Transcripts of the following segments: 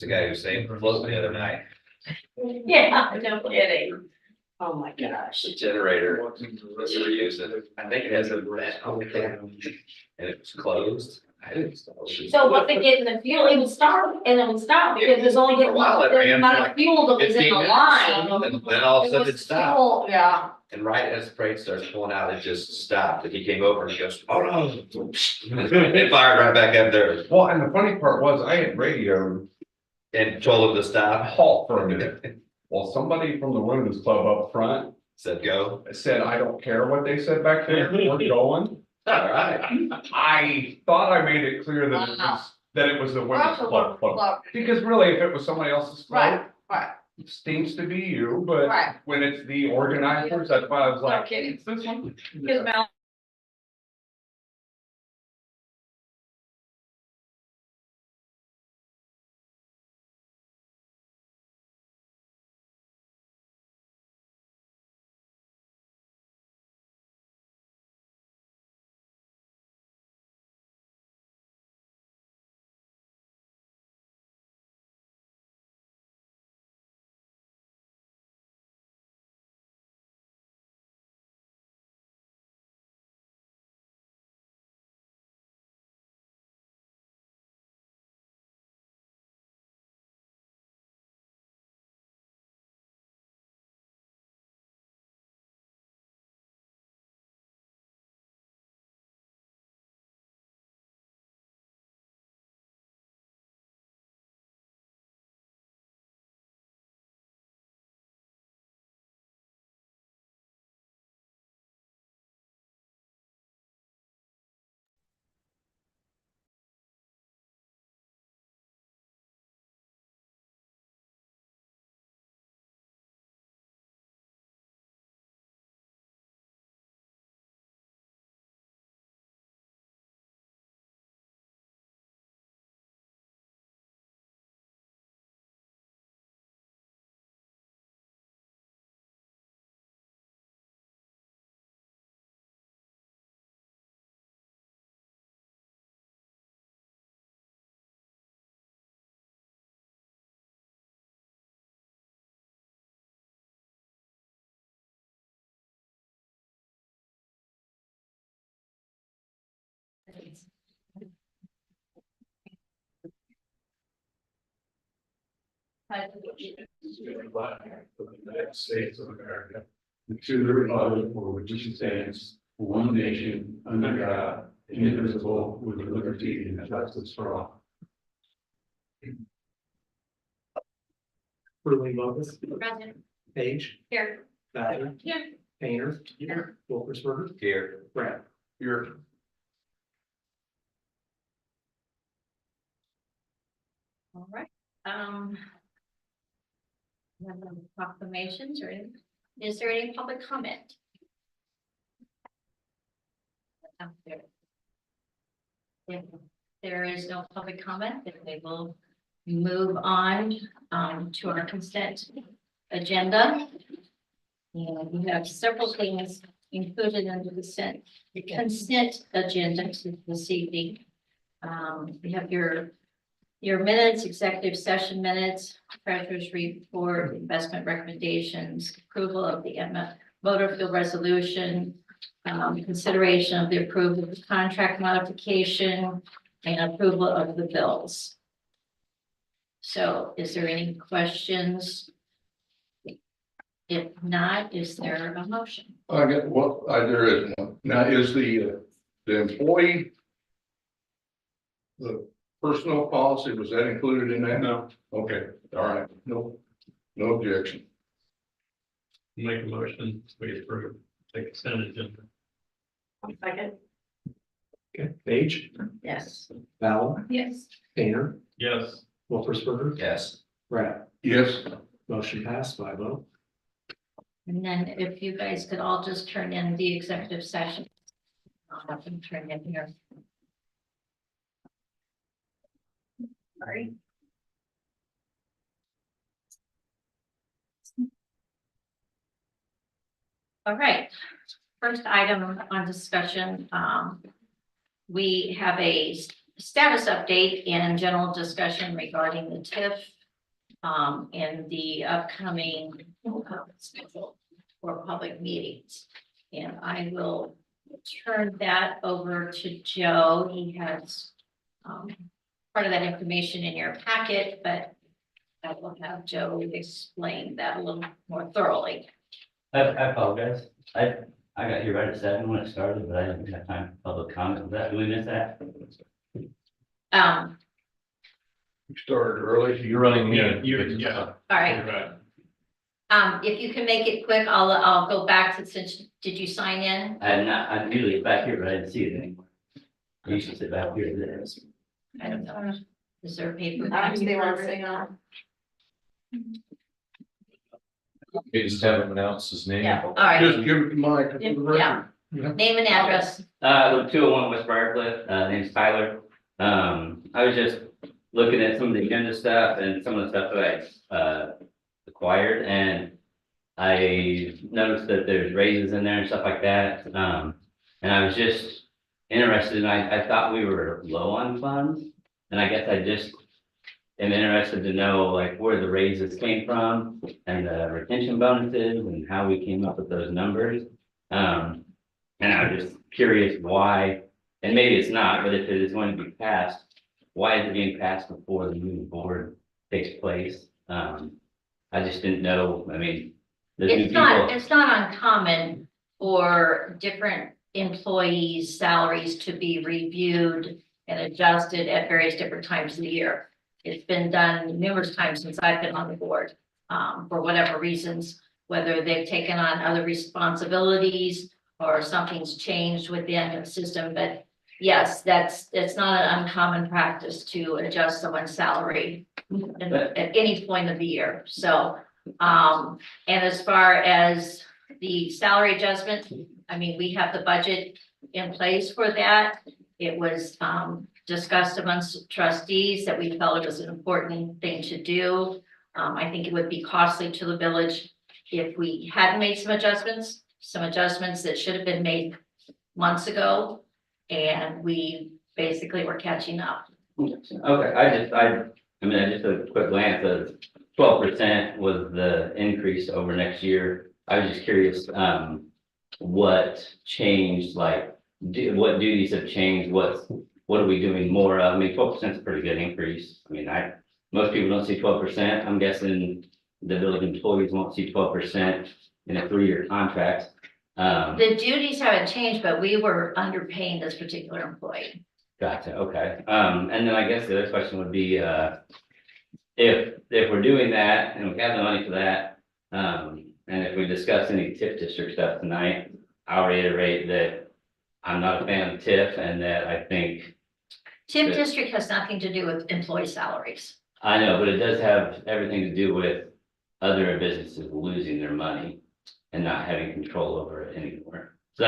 The guy who saved the float the other night, Yeah, no kidding. Oh, my gosh. the generator that we were using, I think it has a vent on it, and it was closed. I didn't. So what they get in the fuel, it would start and it would stop because there's only For a while, it there's ran amount for of like fuel that was in 15 the minutes, line. and then all of a sudden it was stopped. full, yeah. And right as the freight starts pulling out, it just stopped, and he came over and he goes, oh no. It fired right back up there Well, and the funny part was I had radioed and told him to stop, halt for a minute. Well, somebody from the women's club up front said, go. said, I don't care what they said back there, we're going. All right. I thought I made it clear that it was the women's club. Because really, if it was somebody else's Right, club, right, it seems to be you, but right. when it's the organizers, that's why I was No like. kidding. "It's this one." Because Mel. United States of America, and to the republic for which it stands, one nation, under God, indivisible, with liberty and justice for all. Ruling Lopez, Present. Page, Here. Ballard, Here. Painter, Wolfersberger, Here. Brad. You're. All right, we have any proclamations or anything? Is there any public comment? If there is no public comment, then we will move on to our consent agenda. And we have several things included under the consent agenda this evening. We have your minutes, executive session minutes, treasurer's report, investment recommendations, approval of the motor fuel resolution, consideration of the approval of the contract modification, and approval of the bills. So is there any questions? If not, is there a motion? I get, well, there is one. Now, is the employee, the personnel policy, was that included in that? No. Okay, all right, no objection. Make a motion, we approve, the consent agenda. Second. Okay, Page, Yes. Ballard, Yes. Painter, Yes. Wolfersberger, Yes. Brad. Yes, Motion passed 5-0. And then if you guys could all just turn in the executive session. I'll have them turn in here. Sorry. All right, first item on discussion, we have a status update and general discussion regarding the TIF and the upcoming schedule for public meetings. And I will turn that over to Joe. He has part of that information in your packet, but I will have Joe explain that a little more thoroughly. I apologize. I got here right at 7 when it started, but I didn't have time for public comment. Was that, did we miss that? You started early. You're running. All right. If you can make it quick, I'll go back to, since, did you sign in? I'm usually back here, but I didn't see it anymore. I used to sit back here. There. I don't know. Is there a paper? They want to say on. You just have him announce his name. Yeah, all right. Just give it the mic. for the Yeah. record. Name and address. 201 West Briarcliff, name's Tyler. I was just looking at some of the agenda stuff and some of the stuff that I acquired, and I noticed that there's raises in there and stuff like that. And I was just interested, and I thought we were low on funds, and I guess I just am interested to know like where the raises came from and the retention bonuses and how we came up with those numbers. And I'm just curious why, and maybe it's not, but if it is going to be passed, why is it being passed before the new board takes place? I just didn't know, I mean, the new It's not, people. it's not uncommon for different employees' salaries to be reviewed and adjusted at various different times of the year. It's been done numerous times since I've been on the board, for whatever reasons, whether they've taken on other responsibilities or something's changed within the system. But yes, it's not an uncommon practice to adjust someone's salary at any point of the year. So, and as far as the salary adjustment, I mean, we have the budget in place for that. It was discussed amongst trustees that we felt it was an important thing to do. I think it would be costly to the village if we hadn't made some adjustments that should have been made months ago. And we basically were catching up. Okay, I mean, I just a quick glance of 12% was the increase over next year. I was just curious, what changed, like, what duties have changed? What are we doing more of? I mean, 12% is a pretty good increase. I mean, most people don't see 12%. I'm guessing the village employees won't see 12% in a 3-year contract. The duties haven't changed, but we were underpaying this particular employee. Gotcha, okay. And then I guess the other question would be, if we're doing that and we have the money for that, and if we discuss any TIF district stuff tonight, I'll reiterate that I'm not a fan of TIF and that I think. TIF district has nothing to do with employee salaries. I know, but it does have everything to do with other businesses losing their money and not having control over it anymore. So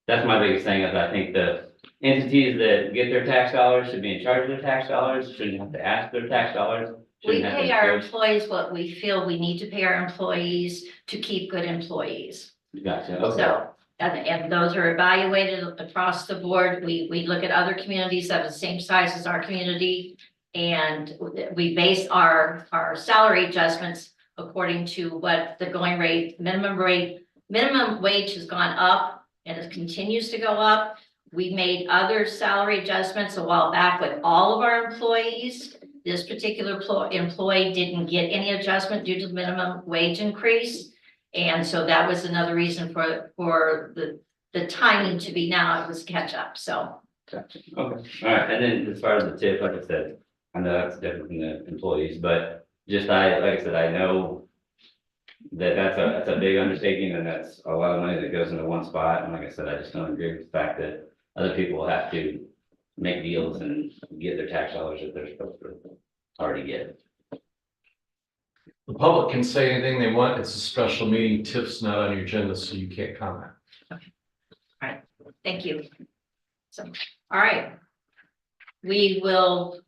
that's my biggest thing is I think the entities that get their tax dollars should be in charge of their tax dollars, shouldn't have to ask their tax dollars. We shouldn't have pay to our go- employees what we feel we need to pay our employees to keep good employees. Gotcha, okay. So, and those are evaluated across the board. We look at other communities that are the same size as our community. And we base our salary adjustments according to what the going rate, minimum wage has gone up and it continues to go up. We made other salary adjustments a while back with all of our employees. This particular employee didn't get any adjustment due to the minimum wage increase. And so that was another reason for the timing to be now, it was catch up, so. Gotcha. Okay, all right, and then as far as the TIF, like I said, I know that's different from the employees, but just like I said, I know that that's a big undertaking and that's a lot of money that goes into one spot. And like I said, I just don't agree with the fact that other people will have to make deals and get their tax dollars that they're supposed to already get. The public can say anything they want. It's a special meeting. TIF's not on your agenda, so you can't comment. Thank you. So, all right. We will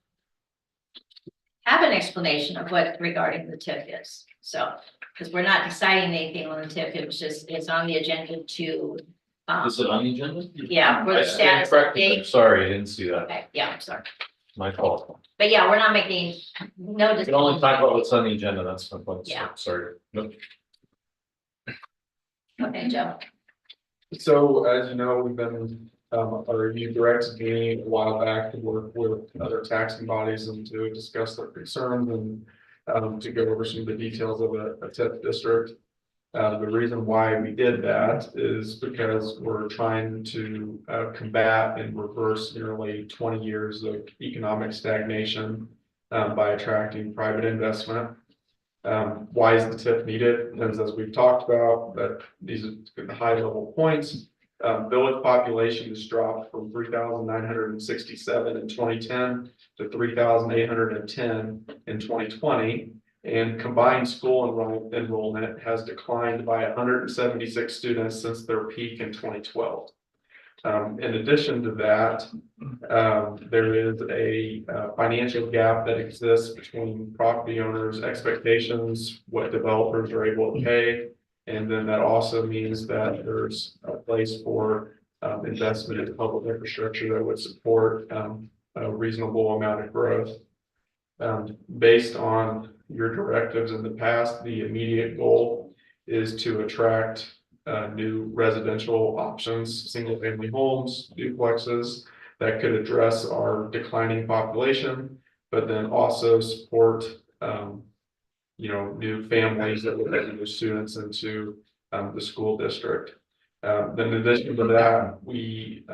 have an explanation of what regarding the TIF is. So, because we're not deciding anything on the TIF, it was just, it's on the agenda to Is it on the agenda? Yeah, for I the stand status corrected. I'm update. sorry, I didn't see that. Okay, yeah, I'm sorry. My fault. But yeah, we're not making no We can only decisions. talk about what's on the agenda, that's my point. Yeah. Sorry. Nope. Okay, Joe. So as you know, we've been, or you directed me a while back to work with other taxing bodies and to discuss their concerns and. To go over some of the details of a TIF district. The reason why we did that is because we're trying to combat and reverse nearly 20 years of economic stagnation. By attracting private investment. Why is the TIF needed? And as we've talked about, that these are the high level points. Village population has dropped from 3,967 in 2010 to 3,810 in 2020. And combined school enrollment has declined by 176 students since their peak in 2012. In addition to that, there is a financial gap that exists between property owners' expectations, what developers are able to pay. And then that also means that there's a place for investment in public infrastructure that would support a reasonable amount of growth. Based on your directives in the past, the immediate goal is to attract new residential options, single family homes, duplexes that could address our declining population, but then also support new families that would bring new students into the school district. Then in addition to that, we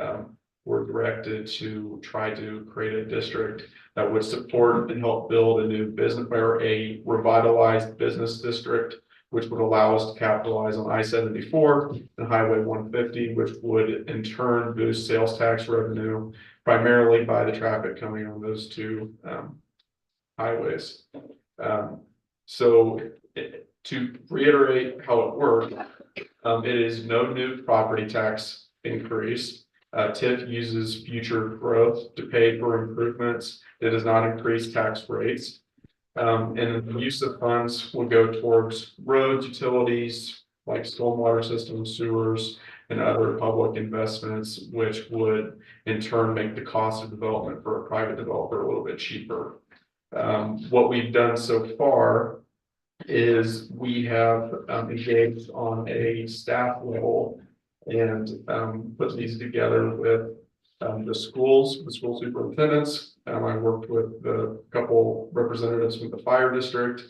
were directed to try to create a district that would support and help build a new business or a revitalized business district, which would allow us to capitalize on I-74 and Highway 150, which would in turn boost sales tax revenue primarily by the traffic coming on those two highways. To reiterate how it works, it is no new property tax increase. TIF uses future growth to pay for improvements. It does not increase tax rates. And the use of funds will go towards roads, utilities, like stormwater systems, sewers, and other public investments, which would in turn make the cost of development for a private developer a little bit cheaper. What we've done so far is we have engaged on a staff level and put these together with the schools, the school superintendents. I worked with a couple representatives from the fire district,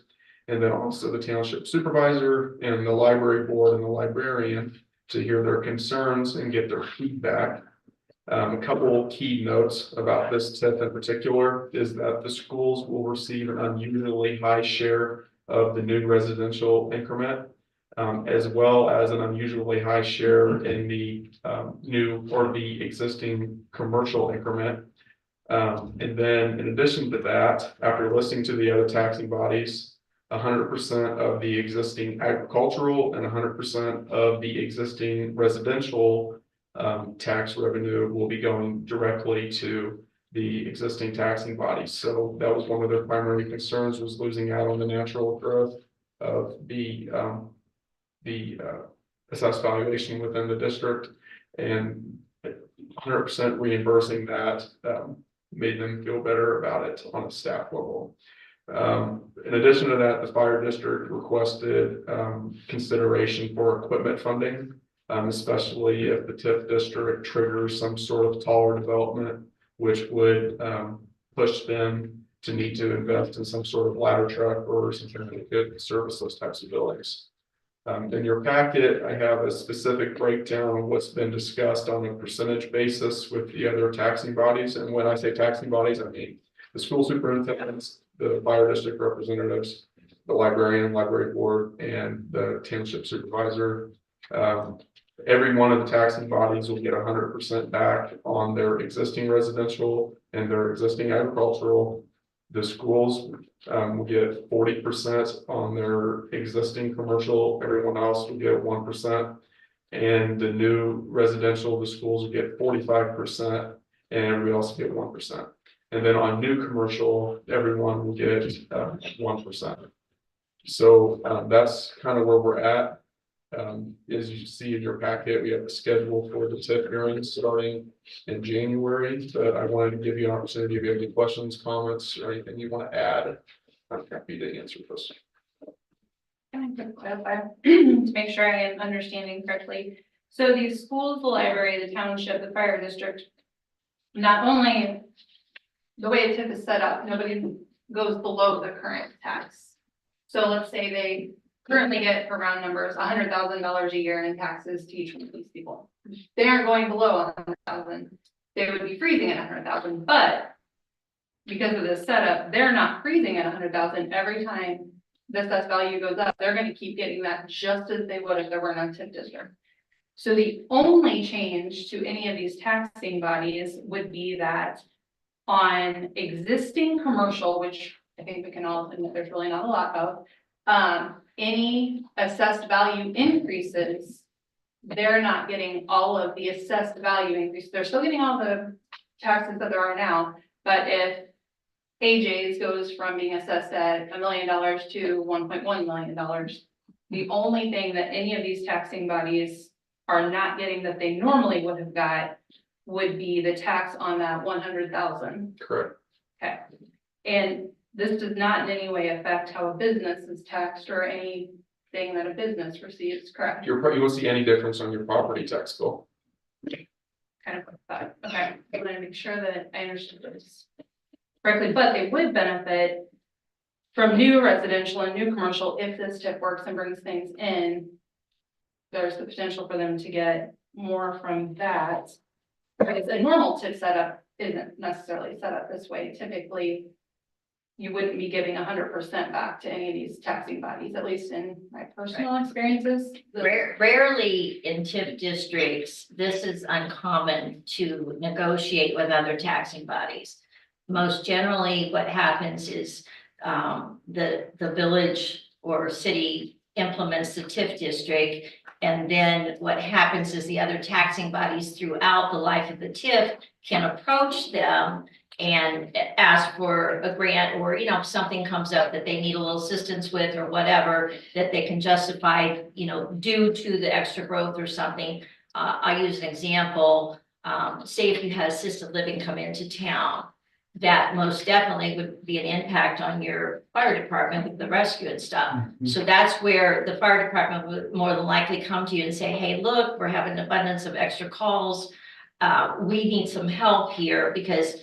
and then also the township supervisor and the library board and the librarian to hear their concerns and get their feedback. A couple key notes about this TIF in particular is that the schools will receive an unusually high share of the new residential increment, as well as an unusually high share in the new or the existing commercial increment. And then in addition to that, after listening to the other taxing bodies, 100% of the existing agricultural and 100% of the existing residential tax revenue will be going directly to the existing taxing bodies. So that was one of their primary concerns, was losing out on the natural growth of the assessed valuation within the district, and 100% reimbursing that made them feel better about it on a staff level. In addition to that, the fire district requested consideration for equipment funding, especially if the TIF district triggers some sort of taller development, which would push them to need to invest in some sort of ladder truck or something that could service those types of buildings. In your packet, I have a specific breakdown of what's been discussed on a percentage basis with the other taxing bodies. And when I say taxing bodies, I mean the school superintendents, the fire district representatives, the librarian, library board, and the township supervisor. Every one of the taxing bodies will get 100% back on their existing residential and their existing agricultural. The schools will get 40% on their existing commercial. Everyone else will get 1%. And the new residential, the schools will get 45%, and we also get 1%. And then on new commercial, everyone will get 1%. So that's kind of where we're at. As you see in your packet, we have a schedule for the TIF hearings starting in January, but I wanted to give you an opportunity if you have any questions, comments, or anything you want to add. I'm happy to answer those. Can I clarify to make sure I am understanding correctly? So these schools, the library, the township, the fire district, not only the way a TIF is set up, nobody goes below the current tax. So let's say they currently get, for round numbers, $100,000 a year in taxes to each one of these people. They aren't going below 100,000. They would be freezing at 100,000, but because of this setup, they're not freezing at 100,000 every time the assessed value goes up. They're going to keep getting that just as they would if there were no TIF district. So the only change to any of these taxing bodies would be that on existing commercial, which I think we can all admit there's really not a lot of, any assessed value increases, they're not getting all of the assessed value increase. They're still getting all the taxes that there are now, but if AJ's goes from being assessed at $1 million to $1.1 million, the only thing that any of these taxing bodies are not getting that they normally would have got would be the tax on that 100,000. Correct. Okay. And this does not in any way affect how a business is taxed or anything that a business receives, correct? You won't see any difference on your property tax bill. Kind of thought, okay, I want to make sure that I understood this correctly, but they would benefit from new residential and new commercial if this TIF works and brings things in. There's the potential for them to get more from that. Because a normal TIF setup isn't necessarily set up this way. Typically, you wouldn't be giving 100% back to any of these taxing bodies, at least in my personal experiences. Rarely in TIF districts, this is uncommon to negotiate with other taxing bodies. Most generally, what happens is the village or city implements the TIF district. And then what happens is the other taxing bodies throughout the life of the TIF can approach them and ask for a grant, or, you know, if something comes up that they need a little assistance with or whatever, that they can justify, you know, due to the extra growth or something. I use an example, say if you had assisted living come into town, that most definitely would be an impact on your fire department with the rescue and stuff. So that's where the fire department would more than likely come to you and say, hey, look, we're having an abundance of extra calls. We need some help here because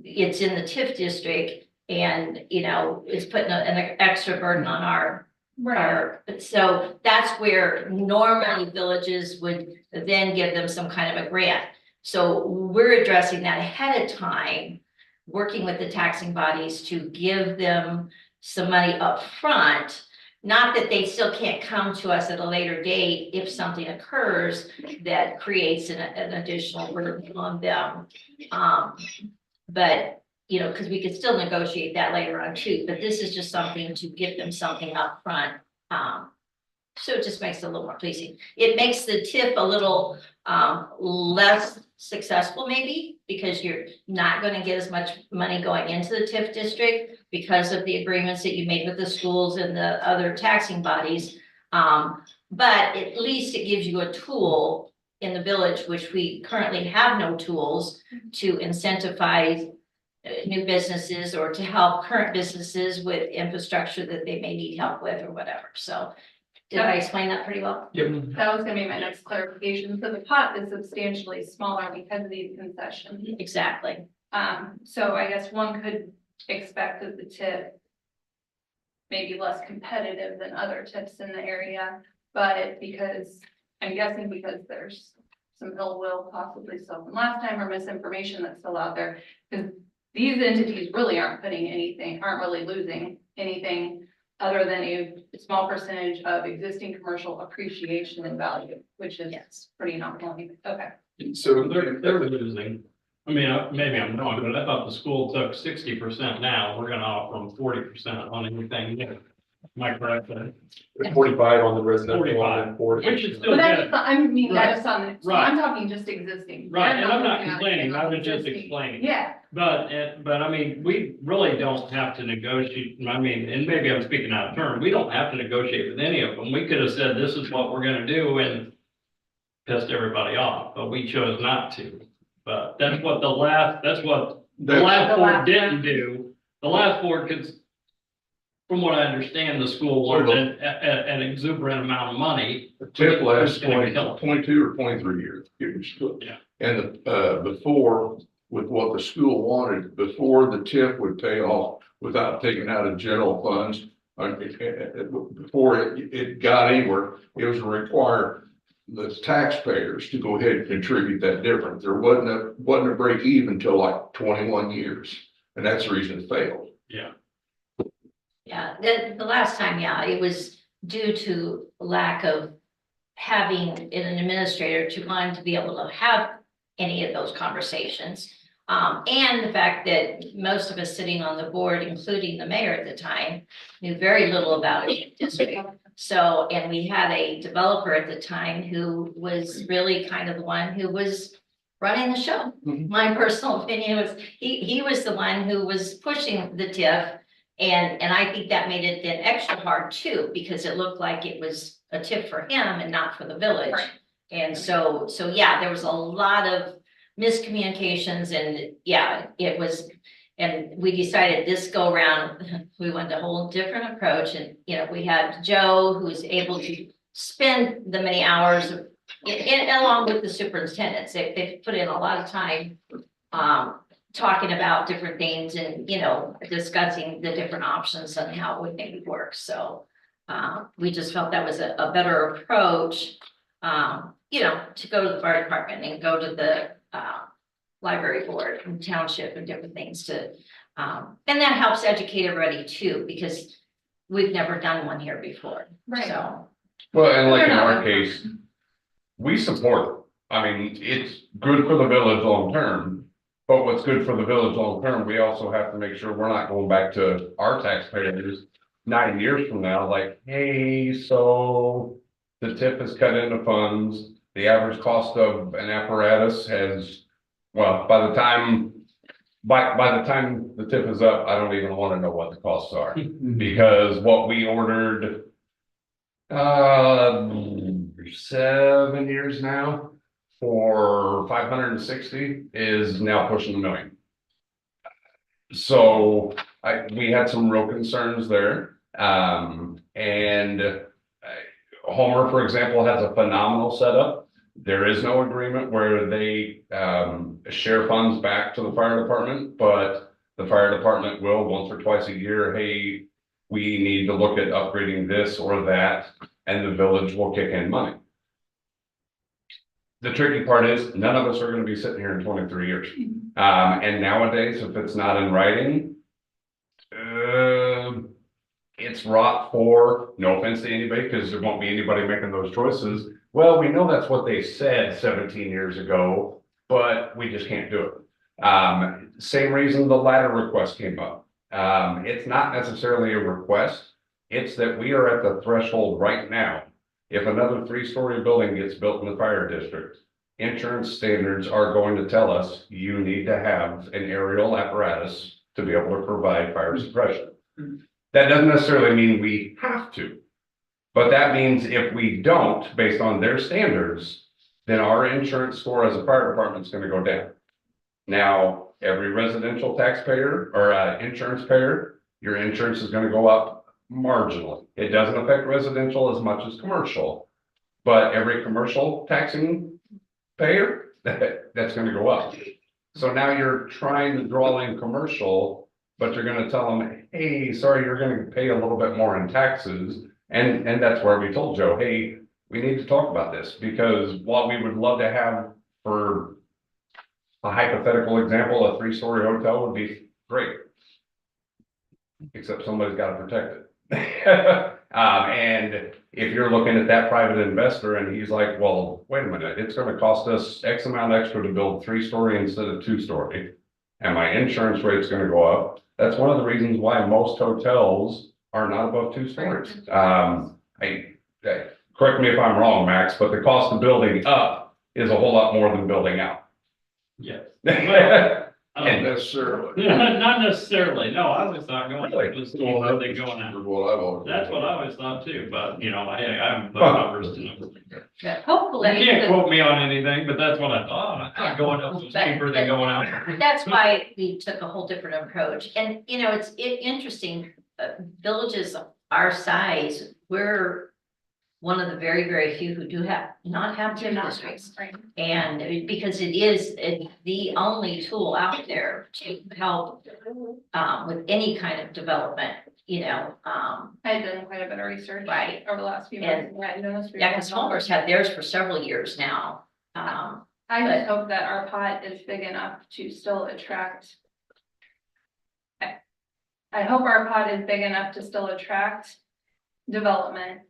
it's in the TIF district and, you know, it's putting an extra burden on our, so that's where normally villages would then give them some kind of a grant. So we're addressing that ahead of time, working with the taxing bodies to give them some money up front. Not that they still can't come to us at a later date if something occurs that creates an additional burden on them. But, you know, because we could still negotiate that later on too, but this is just something to give them something up front. So it just makes it a little more pleasing. It makes the TIF a little less successful maybe, because you're not going to get as much money going into the TIF district because of the agreements that you made with the schools and the other taxing bodies. But at least it gives you a tool in the village, which we currently have no tools to incentivize new businesses or to help current businesses with infrastructure that they may need help with or whatever. So did I explain that pretty well? Yep. That was gonna be my next clarification. So the pot is substantially smaller because of these concessions. Exactly. So I guess one could expect that the TIF may be less competitive than other TIFs in the area, but because, I'm guessing because there's some ill will possibly still from last time or misinformation that's still out there, because these entities really aren't really losing anything other than a small percentage of existing commercial appreciation in value, which is pretty nominal. Okay. So They're losing. I mean, maybe I'm wrong, but I thought the school took 60% now. We're gonna offer them 40% on anything new. Am I correct? 45 on the residential 45, and 40. which is still But good. I mean, Right. that's on, so Right. I'm talking just existing. Right, They're and I'm not looking at complaining, I was just existing. explaining. Yeah, But I mean, we really don't have to negotiate, I mean, and maybe I'm speaking out of turn, we don't have to negotiate with any of them. We could have said, this is what we're gonna do and pissed everybody off, but we chose not to. But that's what the last board didn't do. The last board could, from what I understand, the school wanted an exuberant amount of money. The TIF lasts It's gonna kill 22 or 23 years. Yeah. And before, with what the school wanted, before the TIF would pay off without taking out of general funds, before it got anywhere, it was required the taxpayers to go ahead and contribute that difference. There wasn't a break even until like 21 years, and that's the reason it failed. Yeah. Yeah, the last time, yeah, it was due to lack of having an administrator to want to be able to have any of those conversations. And the fact that most of us sitting on the board, including the mayor at the time, knew very little about it. So, and we had a developer at the time who was really kind of the one who was running the show. My personal opinion was, he was the one who was pushing the TIF. And I think that made it then extra hard too, because it looked like it was a TIF for him and not for the village. Right. And so yeah, there was a lot of miscommunications and yeah, it was, and we decided this go around, we wanted a whole different approach. And, you know, we had Joe, who's able to spend the many hours along with the superintendents. They put in a lot of time, talking about different things and, you know, discussing the different options and how it would maybe work. So we just felt that was a better approach, you know, to go to the fire department and go to the library board and township and different things to, and that helps educate everybody too, because we've never done one here before. Right. So, Well, and like in They're not our case, we support it. I mean, it's good for the village long term. But what's good for the village long term, we also have to make sure we're not going back to our taxpayers 9 years from now, like, hey, so the TIF is cut into funds. The average cost of an apparatus has, well, by the time the TIF is up, I don't even want to know what the costs are. Because what we ordered 7 years now for 560 is now pushing $1 million. So we had some real concerns there. And Homer, for example, has a phenomenal setup. There is no agreement where they share funds back to the fire department, but the fire department will once or twice a year, hey, we need to look at upgrading this or that, and the village will kick in money. The tricky part is none of us are going to be sitting here in 23 years. And nowadays, if it's not in writing, it's wrought for, no offense to anybody, because there won't be anybody making those choices. Well, we know that's what they said 17 years ago, but we just can't do it. Same reason the ladder request came up. It's not necessarily a request. It's that we are at the threshold right now. If another 3-story building gets built in the fire district, insurance standards are going to tell us you need to have an aerial apparatus to be able to provide fire suppression. That doesn't necessarily mean we have to, but that means if we don't, based on their standards, then our insurance score as a fire department is going to go down. Now, every residential taxpayer or insurance payer, your insurance is going to go up marginally. It doesn't affect residential as much as commercial, but every commercial taxing payer, that's going to go up. So now you're trying to draw in commercial, but you're going to tell them, hey, sorry, you're going to pay a little bit more in taxes. And that's where we told Joe, hey, we need to talk about this, because while we would love to have, for a hypothetical example, a 3-story hotel would be great. Except somebody's got to protect it. And if you're looking at that private investor and he's like, well, wait a minute, it's going to cost us X amount extra to build 3-story instead of 2-story, and my insurance rate's going to go up. That's one of the reasons why most hotels are not above 2 stories. Correct me if I'm wrong, Max, but the cost of building up is a whole lot more than building out. Yes. Not necessarily. Not necessarily, no, I was not going, Really? it was where they going out. Is what I've always. That's what I always thought too, but you know, I haven't put numbers to them. But hopefully. You can't quote me on anything, but that's what I thought, I thought going up was cheaper than going out. That's why we took a whole different approach. And, you know, it's interesting, villages our size, we're one of the very, very few who do not have gym districts. Right. And because it's the only tool out there to help with any kind of development, you know, I've done quite a bit of research. Right. Over the last few And- months. I noticed we yeah, were because going on. Homer's had theirs for several years now. I but- just hope that our pot is big enough to still attract. I hope our pot is big enough to still attract development,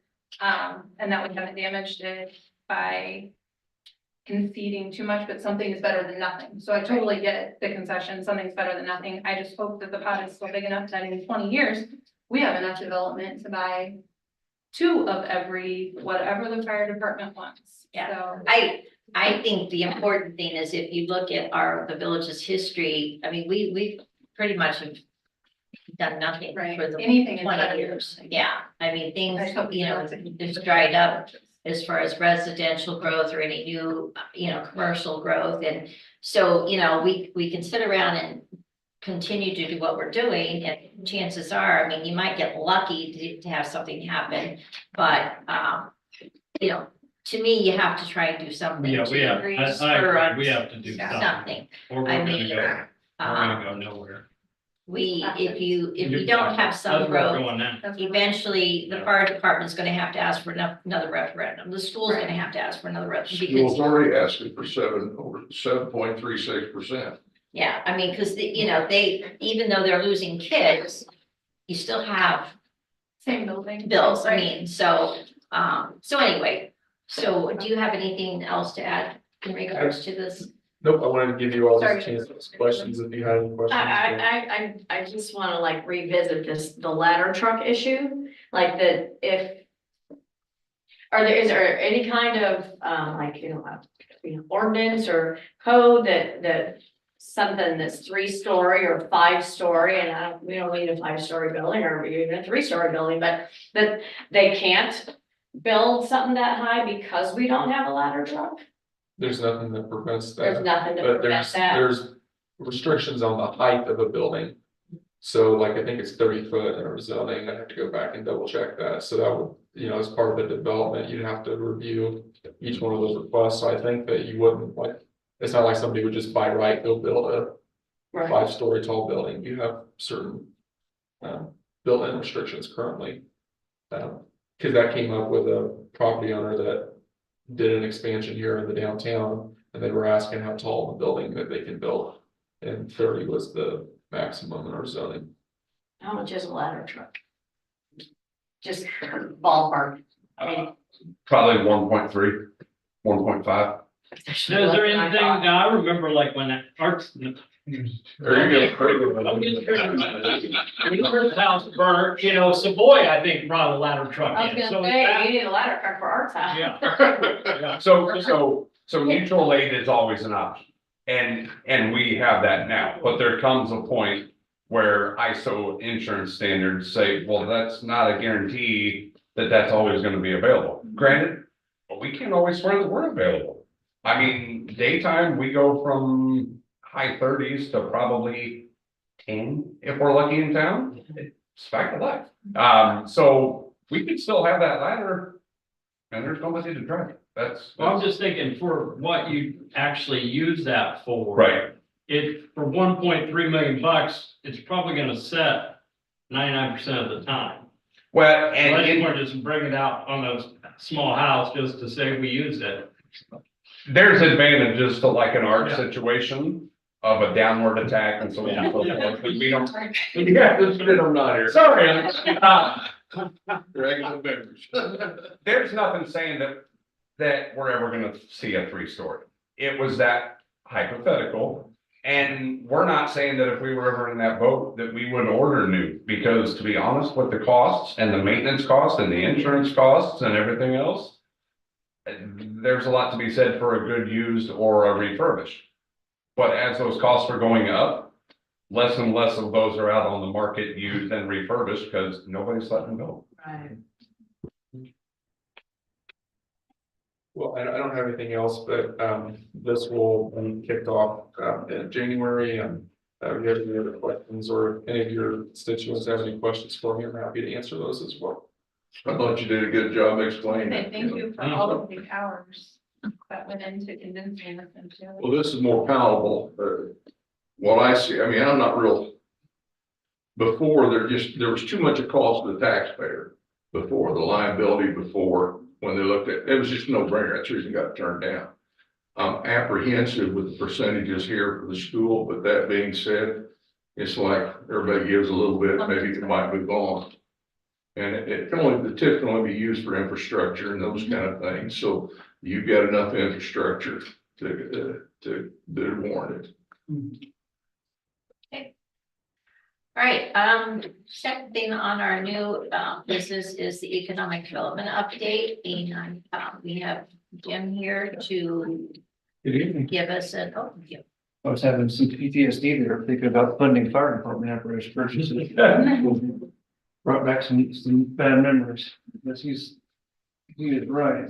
and that we haven't damaged it by conceding too much, but something is better than nothing. So I totally get the concession, something's better than nothing. I just hope that the pot is still big enough that in 20 years, we have enough development to buy two of every, whatever the fire department wants. Yeah. So. I think the important thing is if you look at the village's history, I mean, we've pretty much have done nothing Right, for the anything in 20 20 years. years. Yeah, I mean, I things, hope you know, it's- it's dried up as far as residential growth or any new, you know, commercial growth. And so, you know, we can sit around and continue to do what we're doing, and chances are, I mean, you might get lucky to have something happen, but, you know, to me, you have to try and do something Yeah, to we have, increase I or agree, we have to do something, something. or we're I gonna mean, go, we're um, gonna go nowhere. if you don't have some That's where we're growth, going now. eventually the fire department's gonna have to ask for another referendum. The school's gonna have to ask for another referendum. School's Because, already asking for over 7.36%. yeah, I mean, because you know, even though they're losing kids, you still have Same building. bills, I Right. mean, so anyway. So do you have anything else to add in regards to this? Nope, I wanted to give you all Sorry. this chance to ask questions if you had any questions. I just wanna like revisit the ladder truck issue, like that if. Is there any kind of, like, ordinance or code that something that's 3-story or 5-story, and we don't need a 5-story building or even a 3-story building, but that they can't build something that high because we don't have a ladder truck? There's nothing that prevents There's that, nothing to but prevent that. there's restrictions on the height of a building. So like, I think it's 30 foot in our zoning, I have to go back and double check that, so that would, you know, as part of the development, you'd have to review each one of those requests, so I think that you wouldn't like. It's not like somebody would just by right go build a Right. 5-story tall building, you have certain. Built-in restrictions currently. Cause that came up with a property owner that did an expansion here in the downtown, and they were asking how tall the building that they can build. And 30 was the maximum in our zoning. How much is a ladder truck? Just ballpark. I mean, Probably 1.3, 1.5. Is there anything, now I remember like when that arts. There you go. When the first house burned, you know, Savoy, I think, brought a ladder truck I was in, gonna so. say, that- you need a ladder truck for our town. Yeah. Yeah. So mutual aid is always an option. And we have that now, but there comes a point where ISO insurance standards say, well, that's not a guarantee that that's always gonna be available. Granted, but we can't always swear that we're available. I mean, daytime, we go from high 30s to probably 10 if we're lucky in town. It's fact of life. So we could still have that ladder and there's nobody to drive it. That's. Well, I'm just thinking for what you actually use that for. Right. For 1.3 million bucks, it's probably gonna set 99% of the time. Well, Unless you and want to just bring it out on a small house just to say we used it. there's advantages to like an art Yeah. situation of a downward attack and so on and so Yeah. forth. But we don't. Yeah, that's what I'm not here. Sorry. Regular members. There's nothing saying that we're ever gonna see a 3-story. It was that hypothetical. And we're not saying that if we were ever in that boat, that we would order new, because to be honest, with the costs and the maintenance costs and the insurance costs and everything else. There's a lot to be said for a good used or a refurbished. But as those costs are going up, less and less of those are out on the market used and refurbished because nobody's letting them go. Right. Well, I don't have anything else, but this will be kicked off in January, and if you have any other questions or if any of your constituents have any questions for me, I'm happy to answer those as well. I thought you did a good job explaining it. Thank you for all of the hours that went into condensing this into. Well, this is more palatable, what I see, I mean, I'm not real. Before, there was too much a cost to the taxpayer, before, the liability before, when they looked at, it was just no brainer, that's the reason it got turned down. I'm apprehensive with the percentages here for the school, but that being said, it's like everybody gives a little bit, maybe they might move on. And it can only, the TIF can only be used for infrastructure and those kind of things, so you've got enough infrastructure to warrant it. All right, second thing on our new business is the economic development update, and we have Jim here to Good evening. give us an overview. I was having some PTSD there, thinking about funding fire department apparatus purchases. Brought back some bad memories. But he's right,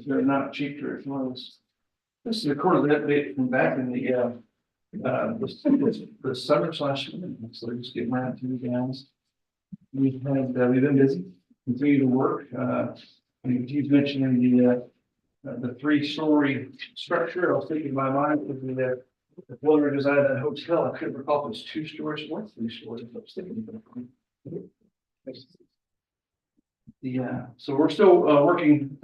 they're not cheap to replace. This is a quarterly update from back in the summer /winter, so just getting around to the guys. We've been busy, continue to work. He's mentioning the 3-story structure. I was thinking in my mind would be the preliminary design of that hotel. I couldn't recall if it was 2 stories or 3 stories. I was thinking about it. So we're still working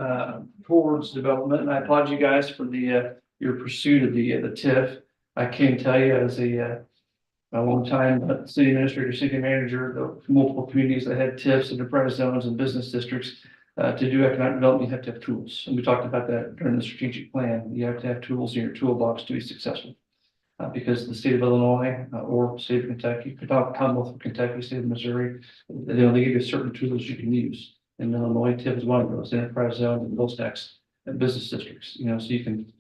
towards development, and I applaud you guys for your pursuit of the TIF. I can tell you as a long time city administrator, city manager, the multiple communities that had TIFs and enterprise zones and business districts. To do economic development, you have to have tools. And we talked about that during the strategic plan. You have to have tools in your toolbox to be successful. Because the state of Illinois or state of Kentucky, Commonwealth of Kentucky, state of Missouri, they only give you certain tools you can use. In Illinois, TIF is one of those, enterprise zones and bill stacks and business districts, so you can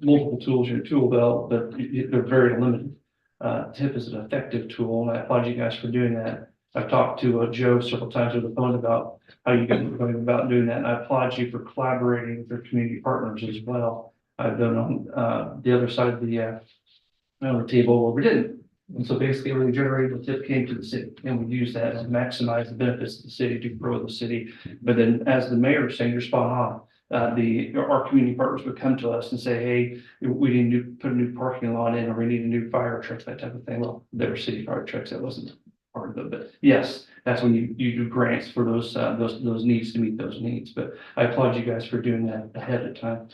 multiple tools in your tool belt, but they're very limited. TIF is an effective tool, and I applaud you guys for doing that. I've talked to Joe several times on the phone about how you guys are going about doing that, and I applaud you for collaborating with your community partners as well. I've been on the other side of the table where we didn't. And so basically, when we generated the TIF came to the city, and we use that to maximize the benefits of the city, to grow the city. But then, as the mayor was saying, you're spot on. Our community partners would come to us and say, hey, we need to put a new parking lot in, or we need a new fire truck, that type of thing. Well, there were city fire trucks, that wasn't part of it, but yes, that's when you do grants for those needs, to meet those needs. But I applaud you guys for doing that ahead of time.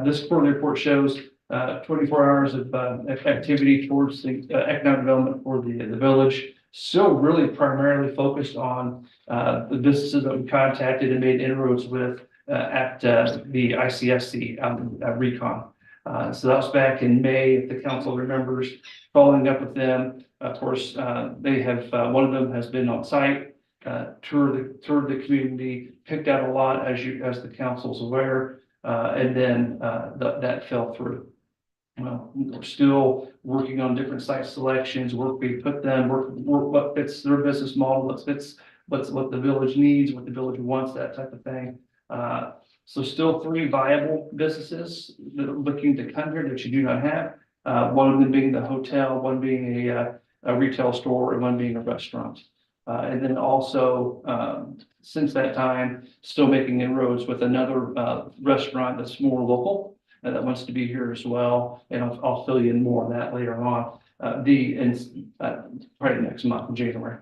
This quarterly report shows 24 hours of activity towards the economic development for the village. Still really primarily focused on the businesses that we contacted and made inroads with at the ICSC Recon. So that was back in May, if the council remembers, following up with them. Of course, they have, one of them has been on site, toured the community, picked out a lot, as the council's aware, and then that fell through. Well, we're still working on different site selections, work what fits their business model, what fits what the village needs, what the village wants, that type of thing. So still 3 viable businesses that are looking to come here that you do not have. One of them being the hotel, one being a retail store, and one being a restaurant. And then also, since that time, still making inroads with another restaurant that's more local. That wants to be here as well, and I'll fill you in more on that later on. Probably next month in January.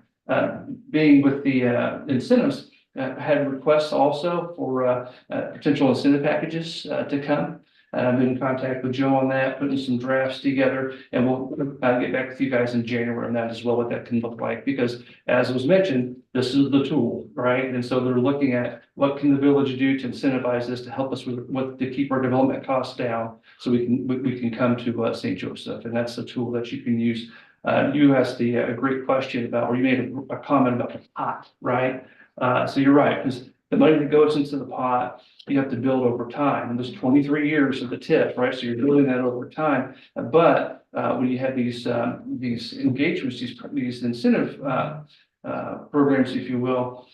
Being with the incentives, had requests also for potential incentive packages to come. I'm in contact with Joe on that, putting some drafts together, and we'll get back with you guys in January on that as well, what that can look like. Because as was mentioned, this is the tool, right? And so they're looking at what can the village do to incentivize this, to help us to keep our development costs down, so we can come to St. Joseph, and that's the tool that you can use. You asked a great question about, or you made a comment about the pot, right? So you're right, because the money that goes into the pot, you have to build over time. And there's 23 years of the TIF, right? So you're building that over time. But when you have these engagements, these incentive programs, if you will,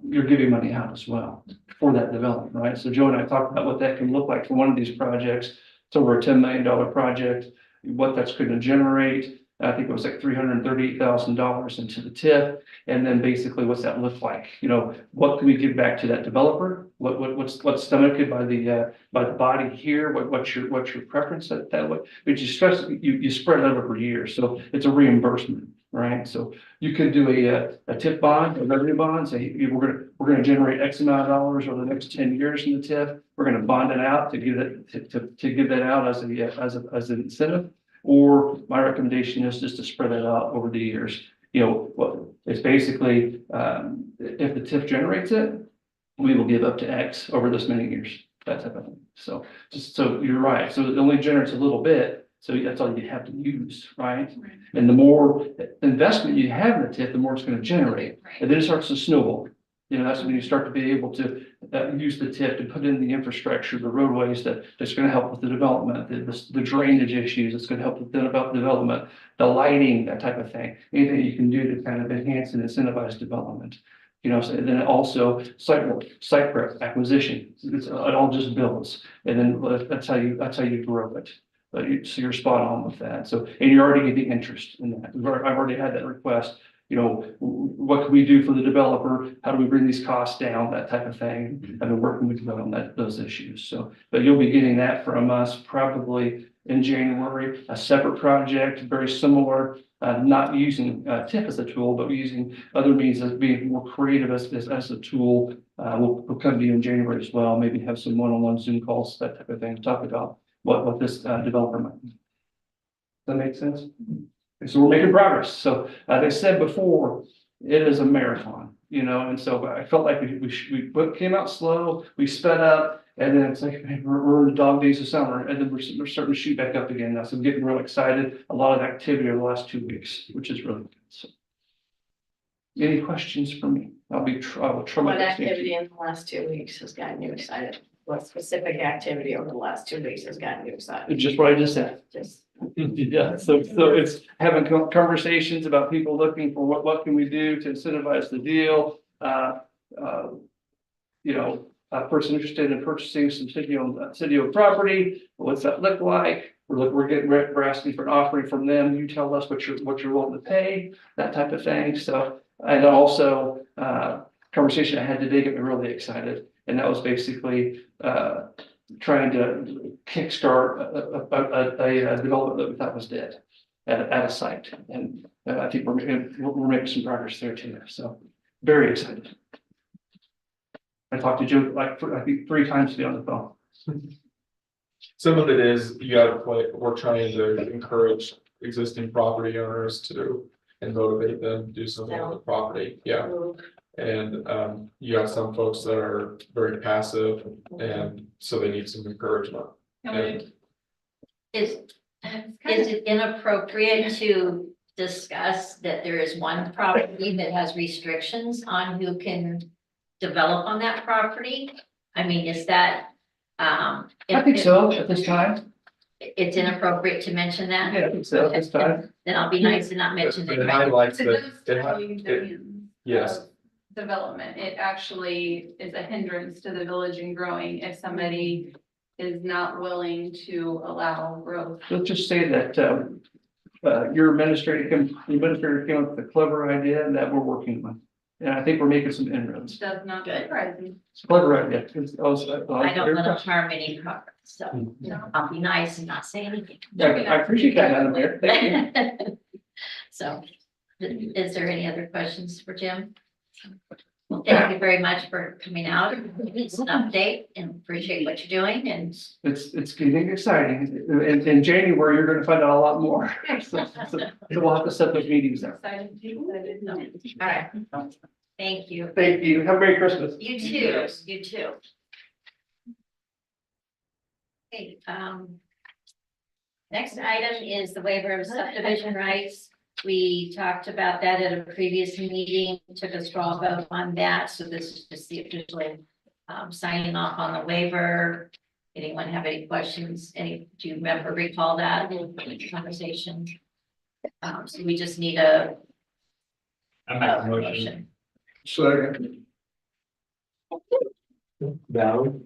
you're giving money out as well for that development, right? So Joe and I talked about what that can look like for one of these projects. It's over a $10 million project, what that's going to generate. I think it was like $338,000 into the TIF. And then basically what's that look like? You know, what can we give back to that developer? What's stomached by the body here? What's your preference that way? But you spread it out over years. So it's a reimbursement, right? So you could do a TIF bond, a revenue bond, say we're gonna generate X amount of dollars over the next 10 years in the TIF. We're gonna bond it out to give that out as an incentive. Or my recommendation is just to spread it out over the years. You know, well, it's basically, if the TIF generates it, we will give up to X over this many years, that type of thing. So you're right. So it only generates a little bit. So that's all you have to use, right? And the more investment you have in the TIF, the more it's going to generate. And then it starts to snowball. You know, that's when you start to be able to use the TIF to put in the infrastructure, the roadways that's going to help with the development, the drainage issues, it's going to help with the development, the lighting, that type of thing. Anything you can do to kind of enhance and incentivize development. You know, so, and then also site work, site prep, acquisition. It all just builds, and then that's how you grow it. So you're spot on with that. So, and you're already getting interest in that. I've already had that request. You know, what can we do for the developer? How do we bring these costs down? That type of thing. I've been working with them on those issues. So, but you'll be getting that from us probably in January, a separate project, very similar, not using TIF as a tool, but using other means of being more creative as a tool. We'll come to you in January as well, maybe have some one-on-one Zoom calls, that type of thing, to talk about what this developer might be. Does that make sense? So we're making progress. So they said before, it is a marathon, you know, and so I felt like we came out slow, we sped up, and then it's like, man, we're in the dog days of summer, and then we're starting to shoot back up again now. So I'm getting real excited. A lot of activity over the last 2 weeks, which is really good. So, any questions for me? I will try my What best to answer. activity in the last 2 weeks has gotten you excited? What specific activity over the last 2 weeks has gotten you excited? Just what I just said. Just. Yeah, so it's having conversations about people looking for what can we do to incentivize the deal. You know, a person interested in purchasing some city-owned property, what's that look like? We're asking for an offering from them. You tell us what you're willing to pay, that type of thing. So, and also conversation I had today got me really excited, and that was basically trying to kickstart a development that we thought was dead at a site. And I think we're making some progress there too. So very excited. I talked to Joe I think 3 times today on the phone. Some of it is we're trying to encourage existing property owners to and motivate them to do something on the property. Yeah. And you have some folks that are very passive, and so they need some encouragement. And Is it inappropriate to discuss that there is one property that has restrictions on who can develop on that property? I mean, is that? I think so at this time. It's inappropriate to mention that? Yeah, I think so at this time. Then I'll be nice and not mention it it. highlights So that. those totally millions Yes. of development, it actually is a hindrance to the village in growing if somebody is not willing to allow growth. Let's just say that your administrator came up with a clever idea that we're working on. And I think we're making some inroads. Does not Good. surprise me. It's a clever idea. I don't want to harm any property, so I'll be nice and not say anything. I appreciate that, Madam Mayor. Thank you. So, is there any other questions for Jim? Well, thank you very much for coming out. It's an update and appreciate what you're doing, and It's getting exciting. In January, you're gonna find out a lot more. So we'll have to set those meetings there. Excited, excited. all right. Thank you. Thank you. Have a Merry Christmas. You too, you too. Okay, next item is the waiver of subdivision rights We talked about that at a previous meeting, took a straw vote on that, so this is just the official signing off on the waiver. Anyone have any questions? Do you recall that conversation? So we just need a I make a motion. Second. Valerie,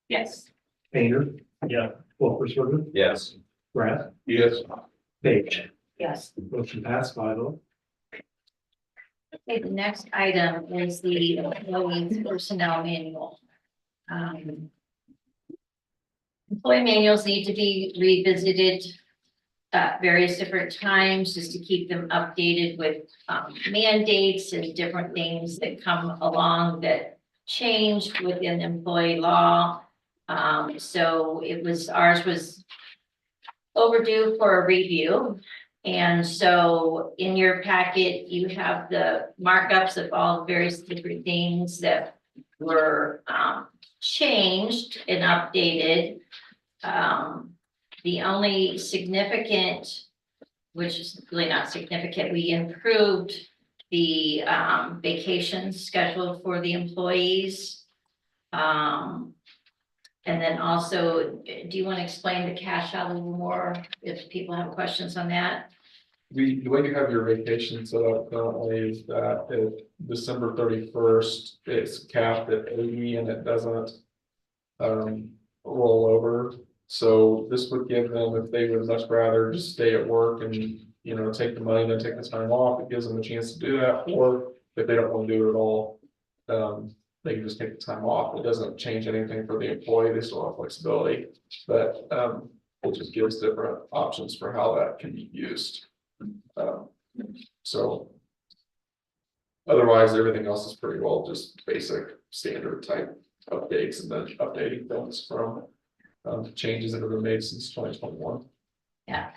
Yes. Painter, Yeah. Wolfensberger, Yes. Brett, Yes. Page. Yes. Motion passed 5-0. Okay, the next item is the employee personnel manual. Employee manuals need to be revisited at various different times just to keep them updated with mandates and different things that come along that changed within employee law. So ours was overdue for a review. And so in your packet, you have the markups of all various different things that were changed and updated. The only significant, which is really not significant, we improved the vacation schedule for the employees. And then also, do you want to explain the cash out a little more if people have questions on that? The way you have your vacation set up currently is that if December 31st, it's capped at 80 and it doesn't roll over. So this would give them, if they would much rather just stay at work and, you know, take the money, then take the time off, it gives them a chance to do that. Or if they don't want to do it at all, they can just take the time off. It doesn't change anything for the employee. They still have flexibility, but it just gives different options for how that can be used. So otherwise, everything else is pretty well just basic standard type updates and then updating things from changes that have been made since 2021. Yeah.